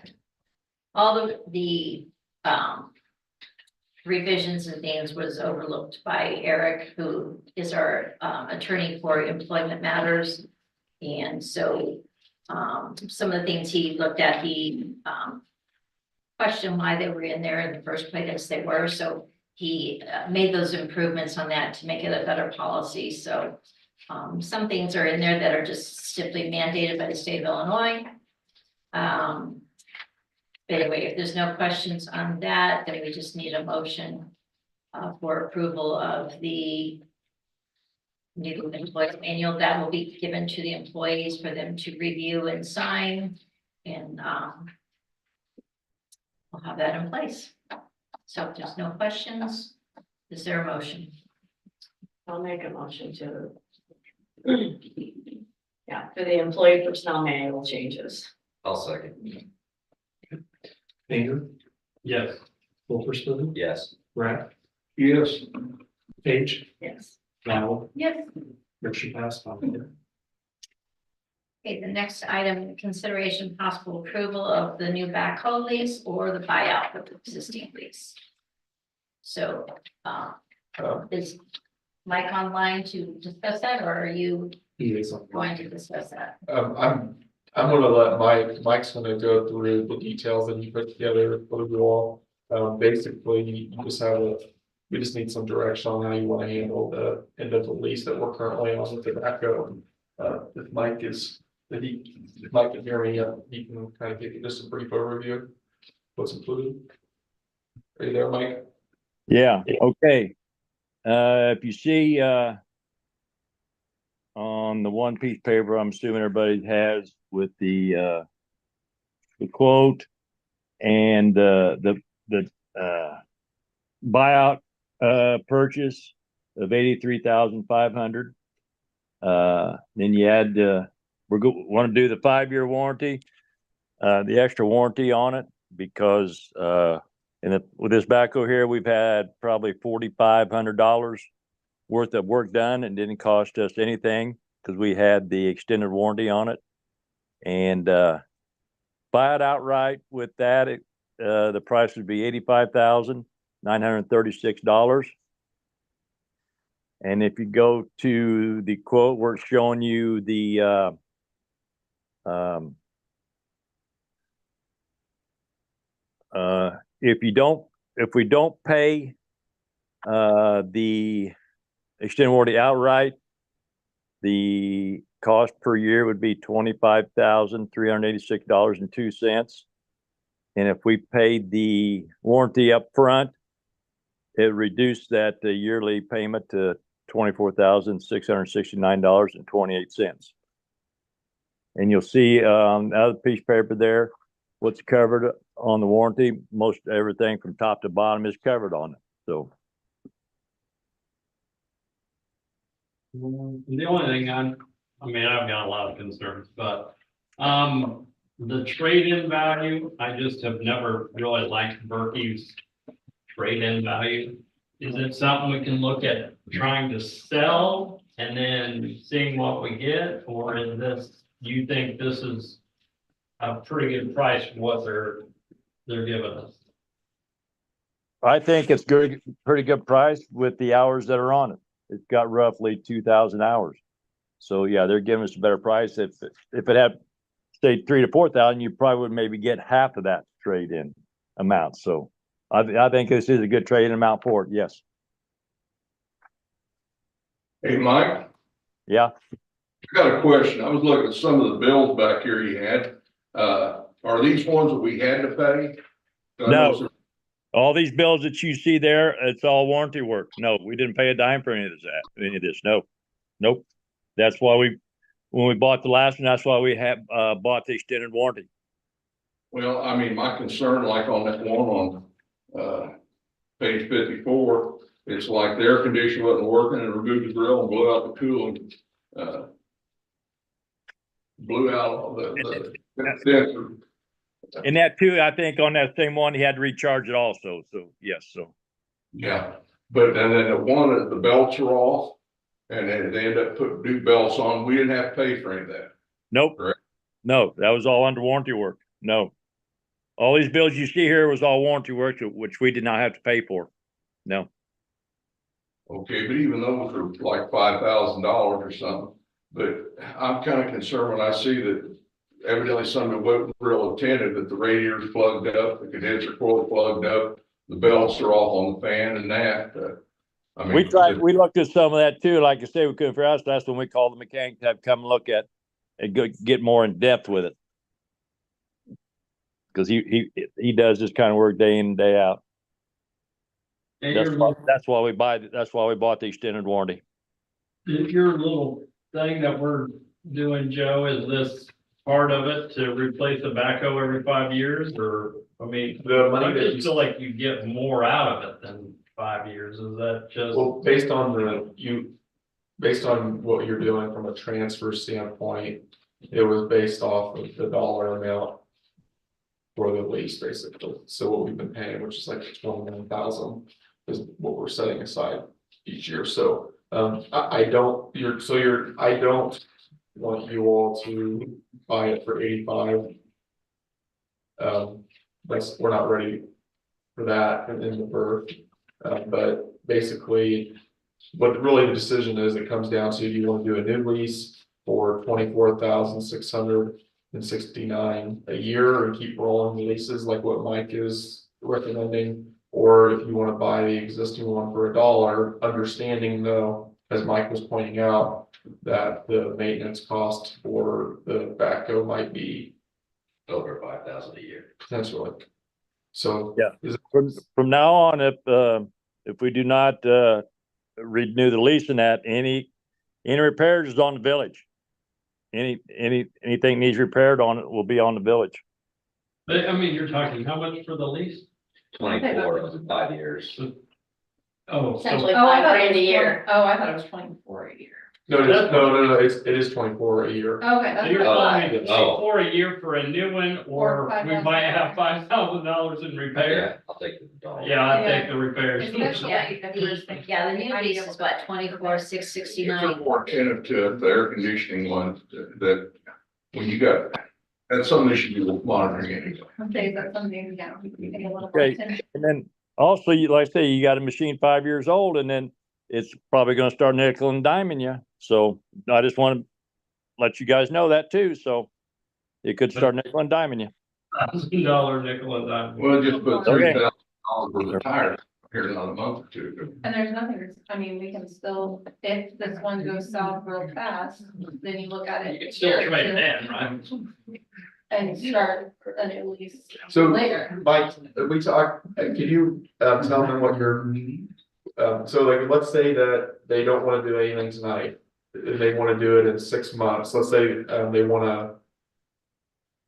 All of the revisions and things was overlooked by Eric, who is our attorney for employment matters. And so some of the things he looked at, he questioned why they were in there in the first place as they were. So he made those improvements on that to make it a better policy. So some things are in there that are just simply mandated by the state of Illinois. But anyway, if there's no questions on that, then we just need a motion for approval of the new employee manual that will be given to the employees for them to review and sign. And we'll have that in place. So if there's no questions, is there a motion? I'll make a motion to. Yeah, for the employee personnel manual changes. I'll second. Painter, Yes. Wolfensberger, Yes. Brett, Yes. Page, Yes. Valerie, Yes. motion passed 5-0. Okay, the next item, consideration possible approval of the new backhoe lease or the buyout of the existing lease. So, is Mike online to discuss that, or are you He is. going to discuss that? I'm gonna let Mike's gonna go through the details that he put together for you all. Basically, you just we just need some direction on how you want to handle the end of the lease that we're currently on with the backhoe. If Mike can hear me, he can kind of give you just a brief overview of what's included. Are you there, Mike? Yeah, okay. If you see, on the one piece of paper, I'm assuming everybody has with the quote and the buyout purchase of 83,500. Then you add want to do the 5-year warranty, the extra warranty on it, because with this backhoe here, we've had probably $4,500 worth of work done and didn't cost us anything because we had the extended warranty on it. And buy it outright with that, the price would be $85,936. And if you go to the quote where it's showing you the if we don't pay the extended warranty outright, the cost per year would be $25,386.02. And if we paid the warranty up front, it reduced that yearly payment to $24,669.28. And you'll see another piece of paper there, what's covered on the warranty. Most everything from top to bottom is covered on it. So The only thing I've got a lot of concerns, but, the trade-in value, I just have never really liked Berkey's trade-in value. Is it something we can look at trying to sell and then seeing what we get? Or is this, do you think this is a pretty good price for what they're giving us? I think it's good, pretty good price with the hours that are on it. It's got roughly 2,000 hours. So yeah, they're giving us a better price. If it had stayed 3,000 to 4,000, you probably would maybe get half of that trade-in amount. So I think this is a good trade-in amount for it. Yes. Hey, Mike, Yeah. I got a question. I was looking at some of the bills back here you had. Are these ones that we had to pay? No. All these bills that you see there, it's all warranty work. No, we didn't pay a dime for any of this. No, nope. That's why when we bought the last one, that's why we have bought the extended warranty. Well, I mean, my concern, like on that one on page 54, it's like the air conditioner wasn't working and removed the grill and blew out the cooling. Blew out the condenser. And that too, I think on that same one, he had to recharge it also. So yes, so. Yeah, but then the one, the belts are off and then they end up putting new belts on. We didn't have to pay for any of that. Nope. Correct. No, that was all under warranty work. No. All these bills you see here was all warranty work, which we did not have to pay for. No. Okay, but even those are like $5,000 or something. But I'm kind of concerned when I see that evidently some of the real attentive that the radiator's plugged up, the condenser coil plugged up, the belts are off on the fan and that. I mean, we looked at some of that too. Like I say, we couldn't figure out. That's when we called the mechanic to have come look at and get more in depth with it. Because he does this kind of work day in and day out. That's why we bought the extended warranty. Your little thing that we're doing, Joe, is this part of it to replace the backhoe every 5 years? Or, I mean, The money I that just feel like you get more out of it than 5 years. Is that just? Well, based on what you're doing from a transfer standpoint, it was based off of the dollar amount for the lease, basically. So what we've been paying, which is like 29,000, is what we're setting aside each year. So I don't want you all to buy it for 85. We're not ready for that in the birth. But basically, what really the decision is, it comes down to, do you want to do a new lease for 24,669 a year and keep rolling the leases like what Mike is recommending? Or if you want to buy the existing one for $1, understanding though, as Mike was pointing out, that the maintenance cost for the backhoe might be Over 5,000 a year. potentially. So yeah, from now on, if we do not renew the lease in that, any repairs is on the village. Anything needs repaired on it will be on the village. I mean, you're talking how much for the lease? 24 over 5 years. Oh, Essentially so $5,000 a year. Oh, I thought it was 24 a year. no, it is 24 a year. Okay, that's you're right. telling me Oh. for a year for a new one, or Or we might have $5,000 in repair? Yeah, I'll take the dollar. Yeah, I take the repairs. Especially Yeah, if we're thinking- yeah, the new lease is what, 24,669. It's more attentive to the air conditioning one that when you got, that's something that should be monitoring anyway. I'm saying that's something, yeah, we can pay a little more Okay. attention. And then also, like I say, you got a machine 5 years old, and then it's probably going to start nickel and diming you. So I just want to let you guys know that too. So it could start nickel and diming you. $1,000 nickel and dime. Well, just put Okay. $3,000 worth of tires here in a month or two. And there's nothing, I mean, we can still, if this one goes south real fast, then you look at You it. can still here trade it to- in, right? And start a new lease So, later. Mike, we talk, can you, tell them what your, so like, let's say that they don't wanna do anything tonight. They wanna do it in 6 months, let's say, they wanna.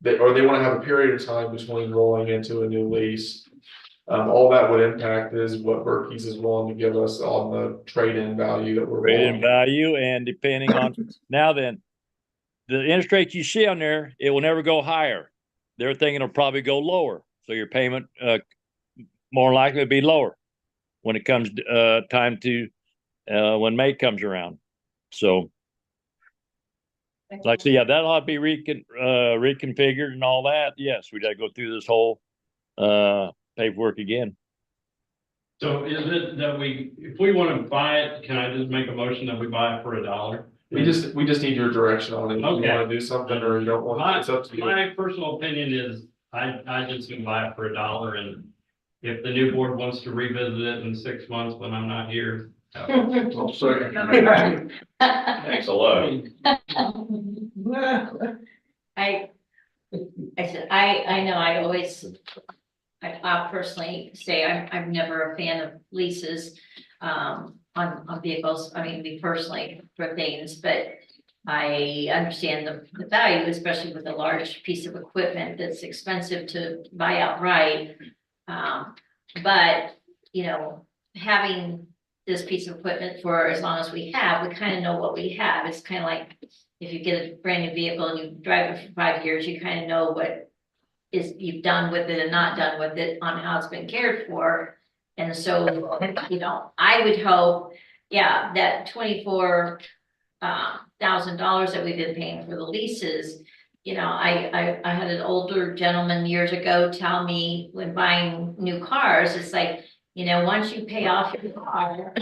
They wanna have a period of time between rolling into a new lease. All that would impact is what Berkey's is willing to give us on the trade-in value that we're. Trade-in willing. value and depending on, now then, the interest rate you see on there, it will never go higher. They're thinking it'll probably go lower. So your payment, more likely to be lower when it comes, time to, when May comes around. So like, so yeah, that'll have to be reconfigured and all that. Yes, we gotta go through this whole, paperwork again. So is it that if we want to buy it, can I just make a motion that we buy it for $1? We just need your direction on it, if you Okay. wanna do something or you don't want, it's up to you. My personal opinion is I just can buy it for $1, and if the new board wants to revisit it in 6 months when I'm not here. I'll second. Thanks a lot. I know, I'll personally say I'm never a fan of leases, on vehicles, I mean, me personally for things, but I understand the value, especially with a large piece of equipment that's expensive to buy outright. But, you know, having this piece of equipment for as long as we have, we kind of know what we have. It's kind of like if you get a brand new vehicle and you drive it for 5 years, you kind of know what you've done with it and not done with it on how it's been cared for. And so, you know, I would hope, yeah, that $24,000 that we've been paying for the leases. You know, I had an older gentleman years ago tell me when buying new cars, it's like, you know, once you pay off your car,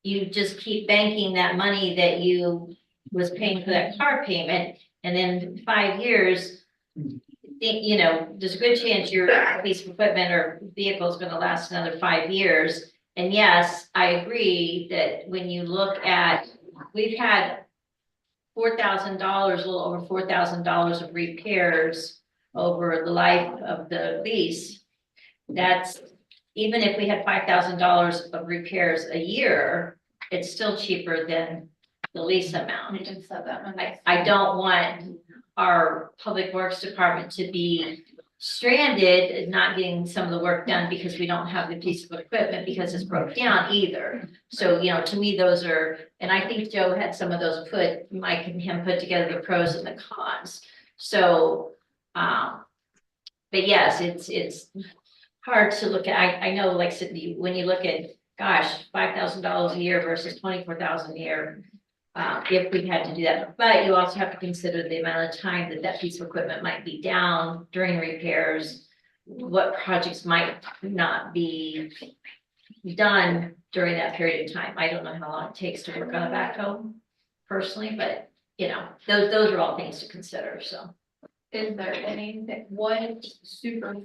you just keep banking that money that you was paying for that car payment. And then 5 years, you know, there's a good chance your piece of equipment or vehicle is going to last another 5 years. And yes, I agree that when you look at, we've had $4,000, a little over $4,000 of repairs over the life of the lease. That's, even if we had $5,000 of repairs a year, it's still cheaper than the lease amount. We can set that one. I don't want our public works department to be stranded and not getting some of the work done because we don't have the piece of equipment because it's broke down either. So, you know, to me, those are, and I think Joe had some of those Mike and him put together the pros and the cons. So, but yes, it's hard to look at. I know, like, when you look at, gosh, $5,000 a year versus $24,000 a year, if we had to do that, but you also have to consider the amount of time that piece of equipment might be down during repairs. What projects might not be done during that period of time. I don't know how long it takes to work on a backhoe personally, but you know, those are all things to consider, so. Is there what super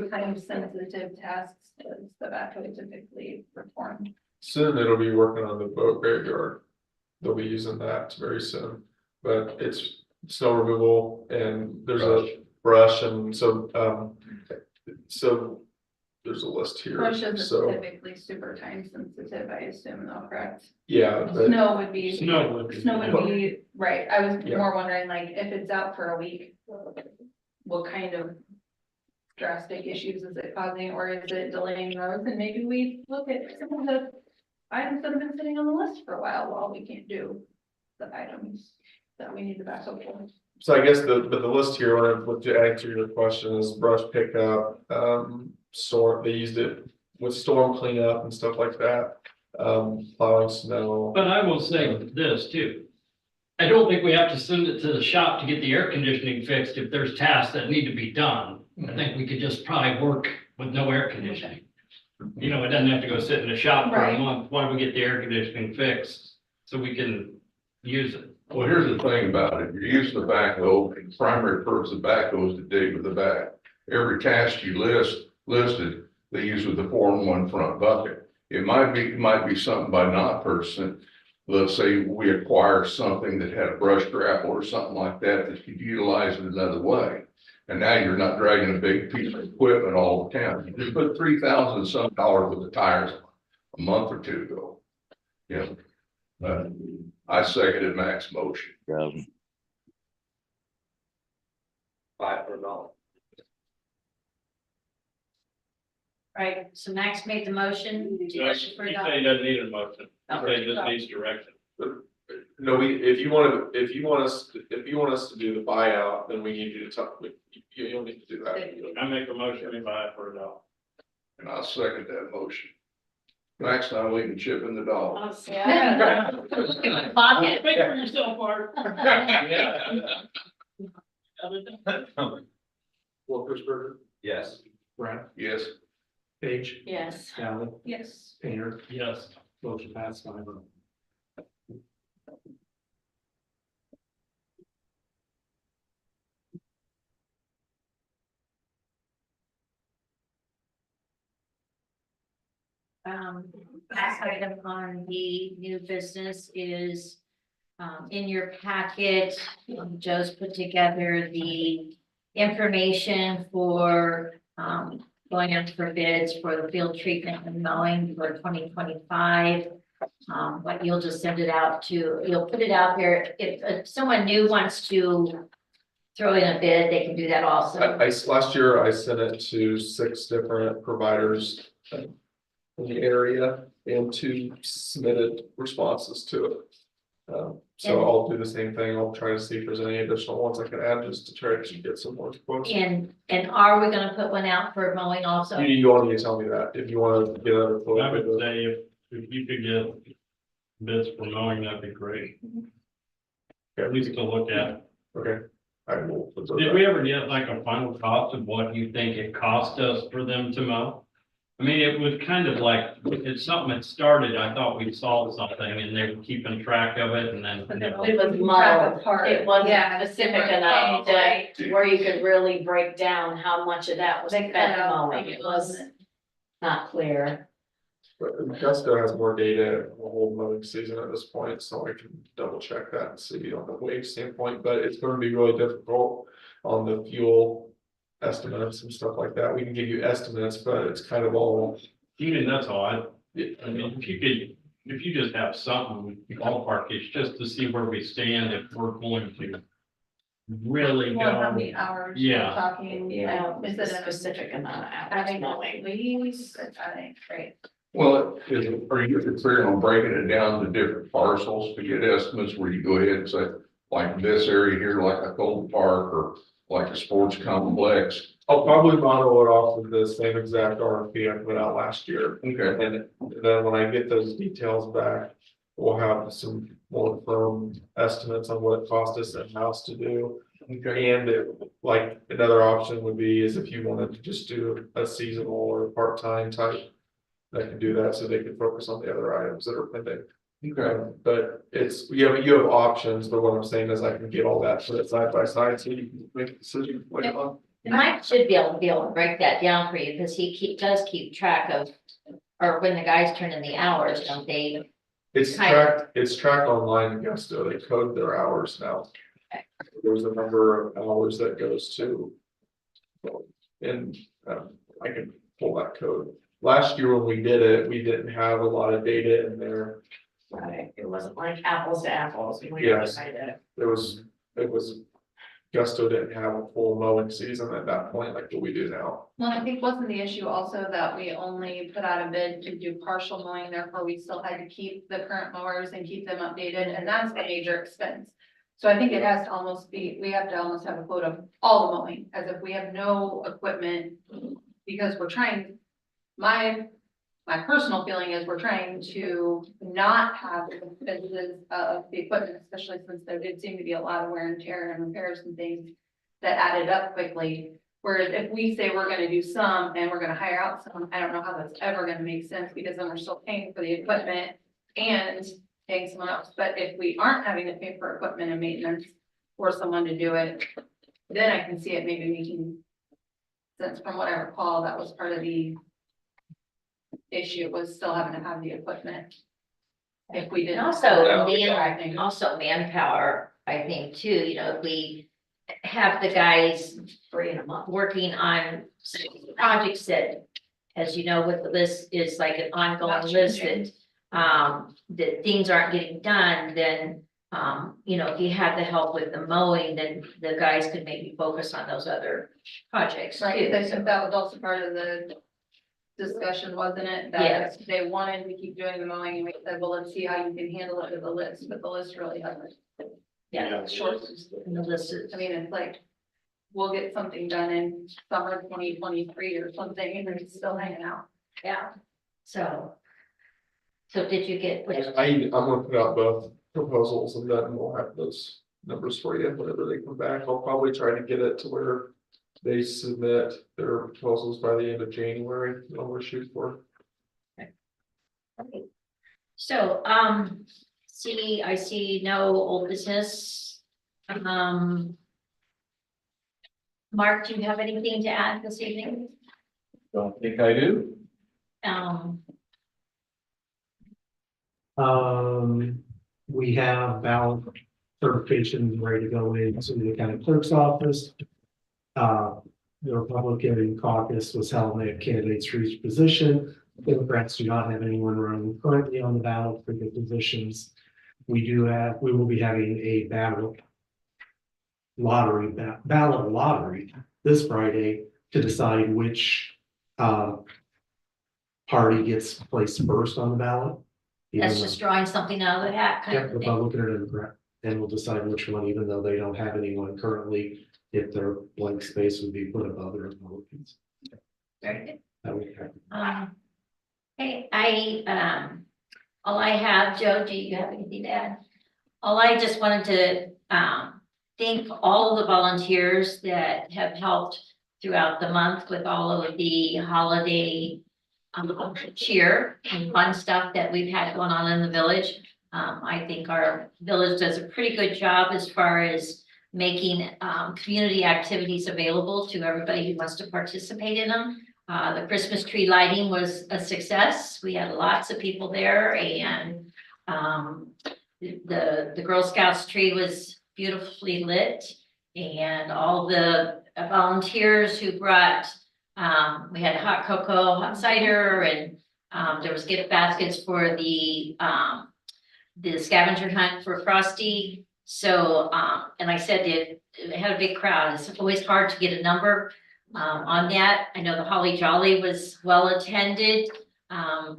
time sensitive tasks does the backhoe typically perform? Soon it'll be working on the boat graveyard. They'll be using that very soon, but it's snow removal and there's a brush and so, so there's a list here, Brush isn't so, typically super time sensitive, I assume though, correct? yeah. but- Snow would be, Snow. right, I was Yeah. more wondering, like, if it's out for a week, what kind of drastic issues is it causing, or is it delaying roads? And maybe we look at some of the items that have been sitting on the list for a while we can't do the items that we need to back up for. So I guess the list here, to answer your question, is brush pickup, storm, they used it with storm cleanup and stuff like that. Plowing snow. But I will say this too. I don't think we have to send it to the shop to get the air conditioning fixed if there's tasks that need to be done. I think we could just probably work with no air conditioning. You know, it doesn't have to go sit in the shop for a Right. month. Why don't we get the air conditioning fixed? So we can use it. Well, here's the thing about it, you're using the backhoe, and the primary purpose of the backhoe is to dig with the back. Every task you listed, they use with the 4-in-1 front bucket. It might be something by not purchasing. Let's say we acquire something that had a brush grapple or something like that could utilize it another way. And now you're not dragging a big piece of equipment all the time. You just put $3,000 some dollars with the tires a month or two ago. Yeah. I seconded Mac's motion. $5 for a dollar. Right, so Max made the motion. He said he doesn't need a motion. He said he just needs direction. No, if you want us to do the buyout, then we need you to talk, you don't need to do that. I make a motion, we buy it for a dollar. And I'll second that motion. Next time we can chip in the dollar. Honestly, I don't know. Pocket. Speak for yourself, Art. Wolfensberger, Yes. Brad, Yes. Page, Yes. Sally, Yes. Painter, Yes. motion passed 5-0. Last item on the new business is, in your packet, Joe's put together the information for, going out for bids for the field treatment and mowing for 2025. But you'll just send it out you'll put it out there. If someone new wants to throw in a bid, they can do that also. Last year I sent it to 6 different providers in the area and 2 submitted responses to it. So I'll do the same thing. I'll try to see if there's any additional ones I can add just to try to get some more quotes. And are we gonna put one out for mowing also? You don't need to tell me that. If you want to get another quote. I would say if you could get bids for mowing, that'd be great. At least to look at. Okay. I will. put those Did out. we ever get like a final cost of what you think it cost us for them to mow? I mean, it was kind of like, it's something that started, I thought we solved something and they were keeping track of it and then. It was muddled. It wasn't specific enough that where you could really break down how much of that was spent mowing. It was not clear. But Gusto has more data on the whole mowing season at this point, so I can double check that and see on the wage standpoint, but it's going to be really difficult on the fuel estimates and stuff like that. We can give you estimates, but it's kind of all. Even that's all I mean, if you just have something ballpark-ish, just to see where we stand, if we're going to really Well, how go. many hours? Yeah. We're talking, Is a specific amount of I hours think mowing. please, I think, great. Well, are you clear on breaking it down to different parcels to get estimates where you go ahead and say, like this area here, like a Colton Park or like a sports complex? I'll probably model it off of the same exact RFP I put out last year. Okay. And then when I get those details back, we'll have some more firm estimates on what it cost us in-house to do. Okay. And like another option would be is if you wanted to just do a seasonal or part-time type. That can do that so they can focus on the other items that are pending. Okay. But it's, you have options, but what I'm saying is I can get all that, put it side by side, so you can make a decision later on. And Mike should be able to break that down for you, because he does keep track of, or when the guys turn in the hours, don't they? It's tracked online in Gusto, they code their hours now. Okay. There's a number of hours that goes to. And I can pull that code. Last year when we did it, we didn't have a lot of data in there. Right, it wasn't like apples to apples. We Yes. decided. It was Gusto didn't have a full mowing season at that point, like what we do now. Well, I think wasn't the issue also that we only put out a bid to do partial mowing, therefore we still had to keep the current mowers and keep them updated, and that's a major expense. So I think it has to almost be, we have to almost have a quote of all the mowing, as if we have no equipment. Because we're trying, my personal feeling is we're trying to not have the expenses of the equipment, especially since there did seem to be a lot of wear and tear and repairs and things that added up quickly. Whereas if we say we're gonna do some and we're gonna hire out some, I don't know how that's ever gonna make sense, because then we're still paying for the equipment and paying someone else, but if we aren't having to pay for equipment and maintenance for someone to do it, then I can see it maybe making sense. From what I recall, that was part of the issue, was still having to have the equipment. If we And didn't. also manpower, I think too, you know, if we have the guys Three in a month. working on projects that, as you know, with the list is like an ongoing Not list changing. that things aren't getting done, then, you know, if you have the help with the mowing, then the guys could maybe focus on those other projects Right, too. I think that was also part of the discussion, wasn't it? Yes. That they wanted to keep doing the mowing, and we said, well, let's see how you can handle it with the list, but the list really hasn't. Yeah, Short, and the list is. I mean, it's like, we'll get something done in summer 2023 or something, and it's still hanging out. Yeah, so. So did you get? I'm gonna put out both proposals and then we'll have those numbers for you whenever they come back. I'll probably try to get it to where they submit their proposals by the end of January. That's what we're shooting for. Okay. So, I see no old business. Mark, do you have anything to add this evening? Don't think I do. We have ballot certifications ready to go into the county clerk's office. The Republican caucus was held, and they have candidates for each position. Democrats do not have anyone running currently on the ballot for the positions. We will be having a ballot lottery this Friday to decide which party gets placed first on the ballot. That's just drawing something out of the hat kind Yep, of thing. Republican or Democrat, and we'll decide which one, even though they don't have anyone currently, if their blank space would be put above the Republicans. Very good. That would happen. Hey, all I have, Joe, do you have anything to add? All I just wanted to, thank all of the volunteers that have helped throughout the month with all of the holiday cheer and fun stuff that we've had going on in the village. I think our village does a pretty good job as far as making, community activities available to everybody who wants to participate in them. The Christmas tree lighting was a success. We had lots of people there, and the Girl Scouts tree was beautifully lit, and all the volunteers who brought, we had hot cocoa, hot cider, and there was gift baskets for the scavenger hunt for Frosty. So, and I said it had a big crowd. It's always hard to get a number on that. I know the Holly Jolly was well attended.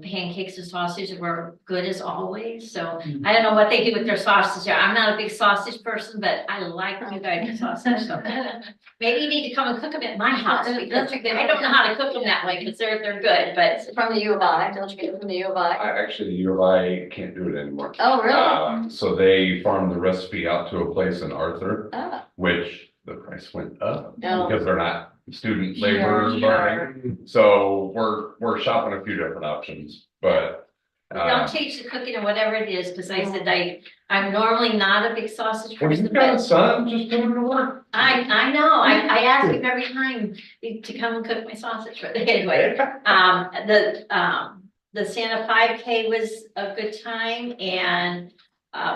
Pancakes and sausage were good as always. So I don't know what they do with their sausage. I'm not a big sausage person, but I like you guys' sausage. So maybe you need to come and cook them at my house, because I don't know how to cook them that way, because they're good, but. From the U of I, don't you get it from the U of I? Actually, the U of I can't do it anymore. Oh, really? So they farmed the recipe out to a place in Arthur, Oh, which the price went up Oh. because they're not student Sure, laborers learning. So we're shopping a few different options, but Don't change the cooking or whatever it is, because I said I'm normally not a big sausage when person, you've got a but son, just put him to work. I know, I ask him every time to come and cook my sausage, but anyway. The Santa 5K was a good time, and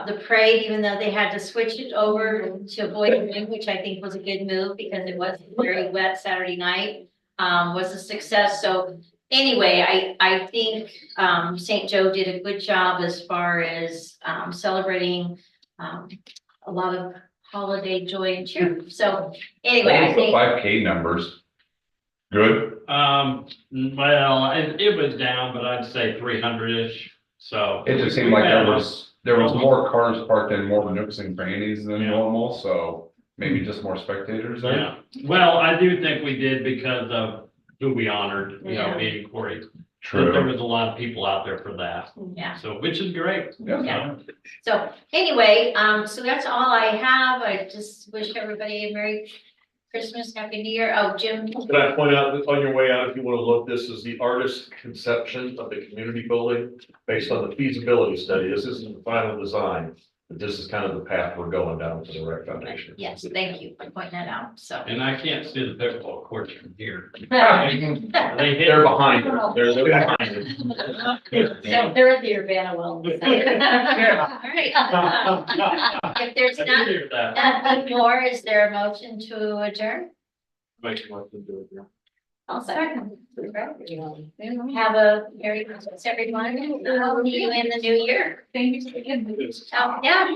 the parade, even though they had to switch it over to avoid the wind, which I think was a good move because it was very wet Saturday night, was a success. So anyway, I think St. Joe did a good job as far as celebrating a lot of holiday joy and cheer. So anyway, I What was the think 5K numbers? Good. Well, it was down, but I'd say 300-ish, so. It just seemed we like had there was more cars parked in more nooks and crannies than Yeah. normal, so maybe just more spectators there. Yeah, well, I do think we did because of who we honored, you know, Yeah. being Corey. But True. there was a lot of people out there for that, yeah. so, which is great. Yeah. So anyway, so that's all I have. I just wish everybody a Merry Christmas, Happy New Year. Oh, Jim. Can I point out that on your way out, if you want to look, this is the artist's conception of the community building based on the feasibility study. This isn't the final design, but this is kind of the path we're going down for the rec foundation. Yes, thank you for pointing that out. So. And I can't see the pickleball courts from here. They're behind it. They're behind it. So they're at the Urbana Wellness Center. All right. If there's nothing more, is there a motion to adjourn? Make a motion to adjourn. I'll second. Have a Merry Christmas, everyone. I'll see you in the new year. Thank you. Oh, yeah,